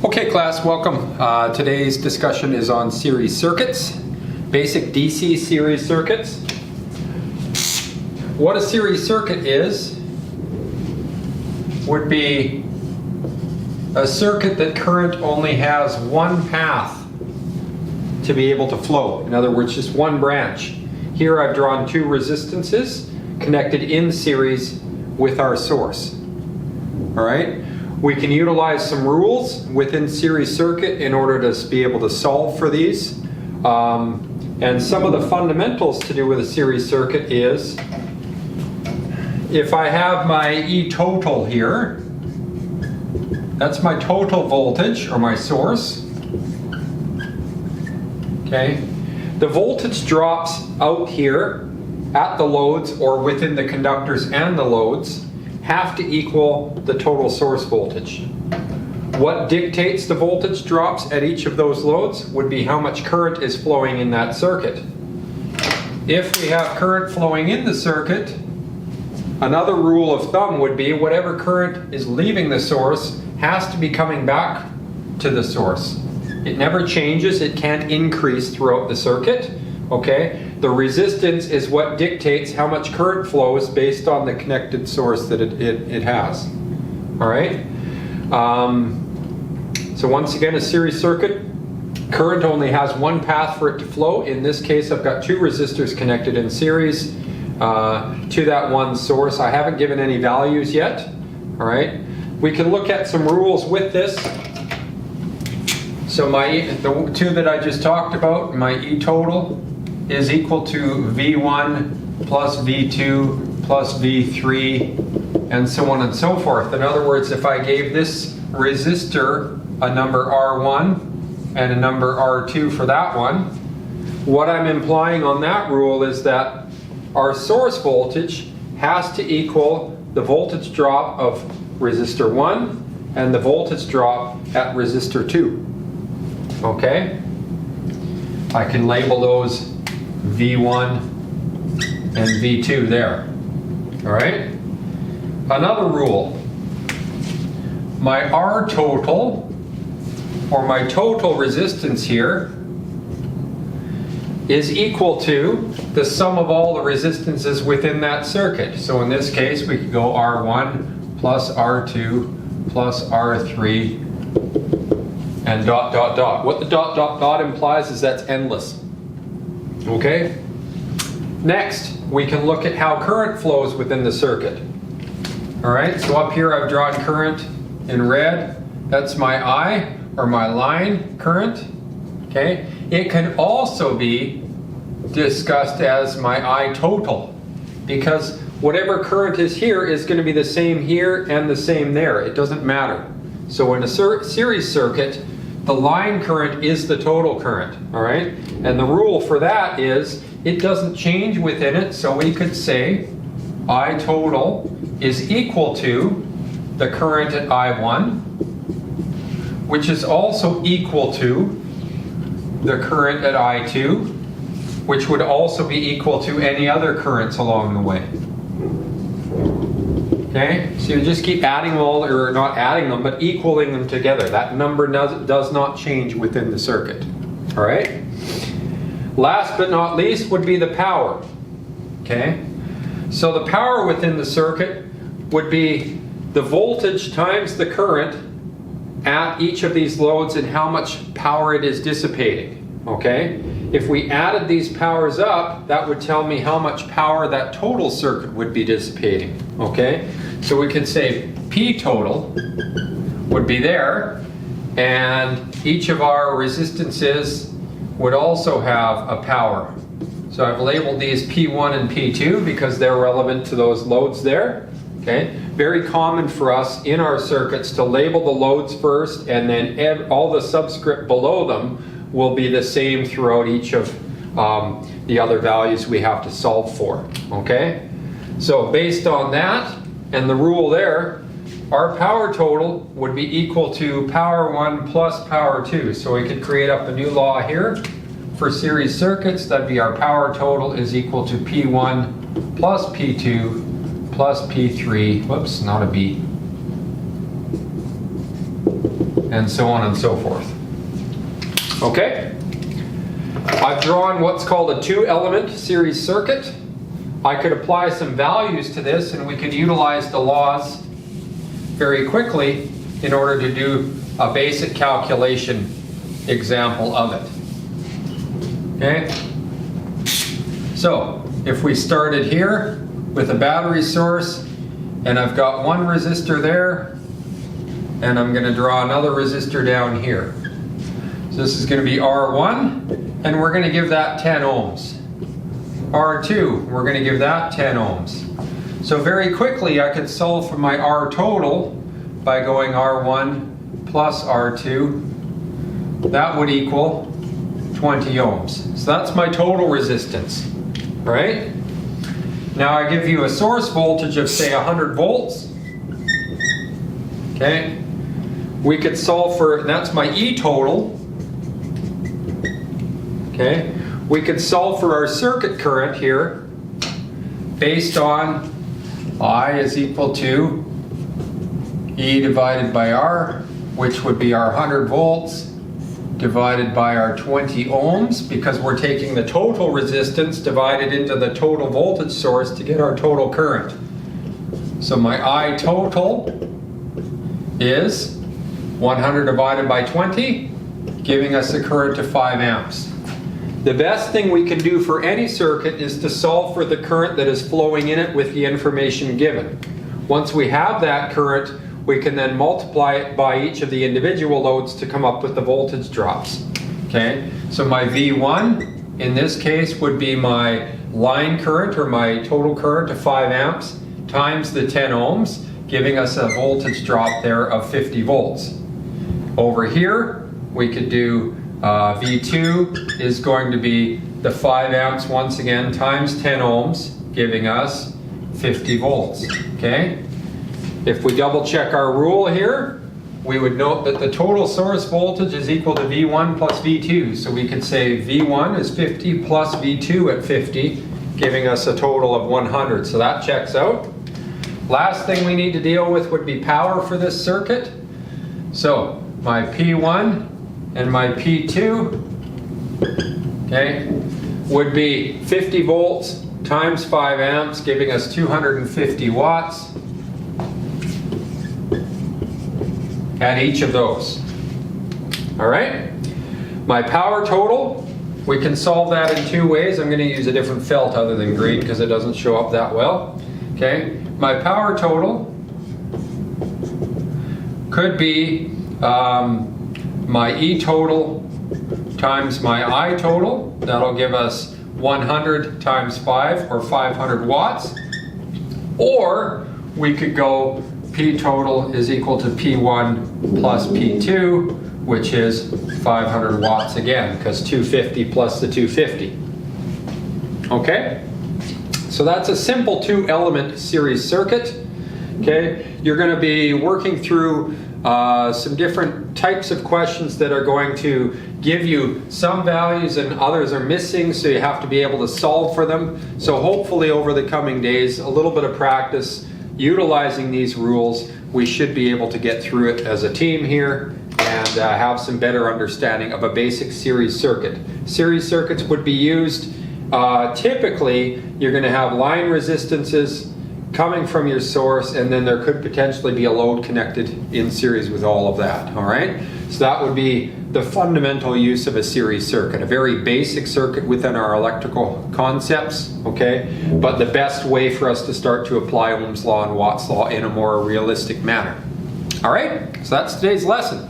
Okay class, welcome. Today's discussion is on series circuits, basic DC series circuits. What a series circuit is would be a circuit that current only has one path to be able to flow. In other words, just one branch. Here I've drawn two resistances connected in series with our source. All right? We can utilize some rules within series circuit in order to be able to solve for these. And some of the fundamentals to do with a series circuit is, if I have my E total here, that's my total voltage or my source. Okay, the voltage drops out here at the loads or within the conductors and the loads have to equal the total source voltage. What dictates the voltage drops at each of those loads would be how much current is flowing in that circuit. If we have current flowing in the circuit, another rule of thumb would be whatever current is leaving the source has to be coming back to the source. It never changes, it can't increase throughout the circuit. Okay, the resistance is what dictates how much current flows based on the connected source that it has. All right. So once again, a series circuit, current only has one path for it to flow. In this case, I've got two resistors connected in series to that one source. I haven't given any values yet. All right. We can look at some rules with this. So the two that I just talked about, my E total is equal to V1 plus V2 plus V3 and so on and so forth. In other words, if I gave this resistor a number R1 and a number R2 for that one, what I'm implying on that rule is that our source voltage has to equal the voltage drop of resistor 1 and the voltage drop at resistor 2. Okay? I can label those V1 and V2 there. All right? Another rule. My R total, or my total resistance here, is equal to the sum of all the resistances within that circuit. So in this case, we could go R1 plus R2 plus R3 and dot, dot, dot. What the dot, dot, dot implies is that's endless. Okay? Next, we can look at how current flows within the circuit. All right, so up here I've drawn current in red. That's my I, or my line current. Okay? It can also be discussed as my I total, because whatever current is here is going to be the same here and the same there. It doesn't matter. So in a series circuit, the line current is the total current, all right? And the rule for that is it doesn't change within it, so we could say I total is equal to the current at I1, which is also equal to the current at I2, which would also be equal to any other currents along the way. Okay, so you just keep adding all, or not adding them, but equaling them together. That number does not change within the circuit. All right? Last but not least would be the power. Okay? So the power within the circuit would be the voltage times the current at each of these loads and how much power it is dissipating. Okay? If we added these powers up, that would tell me how much power that total circuit would be dissipating. Okay? So we can say P total would be there, and each of our resistances would also have a power. So I've labeled these P1 and P2 because they're relevant to those loads there. Okay? Very common for us in our circuits to label the loads first, and then all the subscript below them will be the same throughout each of the other values we have to solve for. Okay? So based on that and the rule there, our power total would be equal to power 1 plus power 2. So we could create up a new law here for series circuits. That'd be our power total is equal to P1 plus P2 plus P3, whoops, not a B, and so on and so forth. Okay? I've drawn what's called a two-element series circuit. I could apply some values to this and we could utilize the laws very quickly in order to do a basic calculation example of it. Okay? So, if we started here with a battery source and I've got one resistor there and I'm going to draw another resistor down here. So this is going to be R1 and we're going to give that 10 ohms. R2, we're going to give that 10 ohms. So very quickly I could solve for my R total by going R1 plus R2. That would equal 20 ohms. So that's my total resistance, right? Now I give you a source voltage of say 100 volts. Okay? We could solve for, that's my E total. Okay? We could solve for our circuit current here based on I is equal to E divided by R, which would be our 100 volts divided by our 20 ohms, because we're taking the total resistance divided into the total voltage source to get our total current. So my I total is 100 divided by 20, giving us a current of 5 amps. The best thing we can do for any circuit is to solve for the current that is flowing in it with the information given. Once we have that current, we can then multiply it by each of the individual loads to come up with the voltage drops. Okay, so my V1 in this case would be my line current or my total current of 5 amps times the 10 ohms, giving us a voltage drop there of 50 volts. Over here, we could do V2 is going to be the 5 amps once again times 10 ohms, giving us 50 volts. Okay? If we double check our rule here, we would note that the total source voltage is equal to V1 plus V2. So we could say V1 is 50 plus V2 at 50, giving us a total of 100. So that checks out. Last thing we need to deal with would be power for this circuit. So my P1 and my P2, okay, would be 50 volts times 5 amps, giving us 250 watts at each of those. All right? My power total, we can solve that in two ways. I'm going to use a different felt other than green because it doesn't show up that well. Okay? My power total could be my E total times my I total. That'll give us 100 times 5 or 500 watts. Or we could go P total is equal to P1 plus P2, which is 500 watts again, because 250 plus the 250. Okay? So that's a simple two-element series circuit. Okay? You're going to be working through some different types of questions that are going to give you some values and others are missing, so you have to be able to solve for them. So hopefully over the coming days, a little bit of practice utilizing these rules, we should be able to get through it as a team here and have some better understanding of a basic series circuit. Series circuits would be used, typically you're going to have line resistances coming from your source, and then there could potentially be a load connected in series with all of that, all right? So that would be the fundamental use of a series circuit, a very basic circuit within our electrical concepts, okay? But the best way for us to start to apply Ohm's law and Watt's law in a more realistic manner. All right, so that's today's lesson.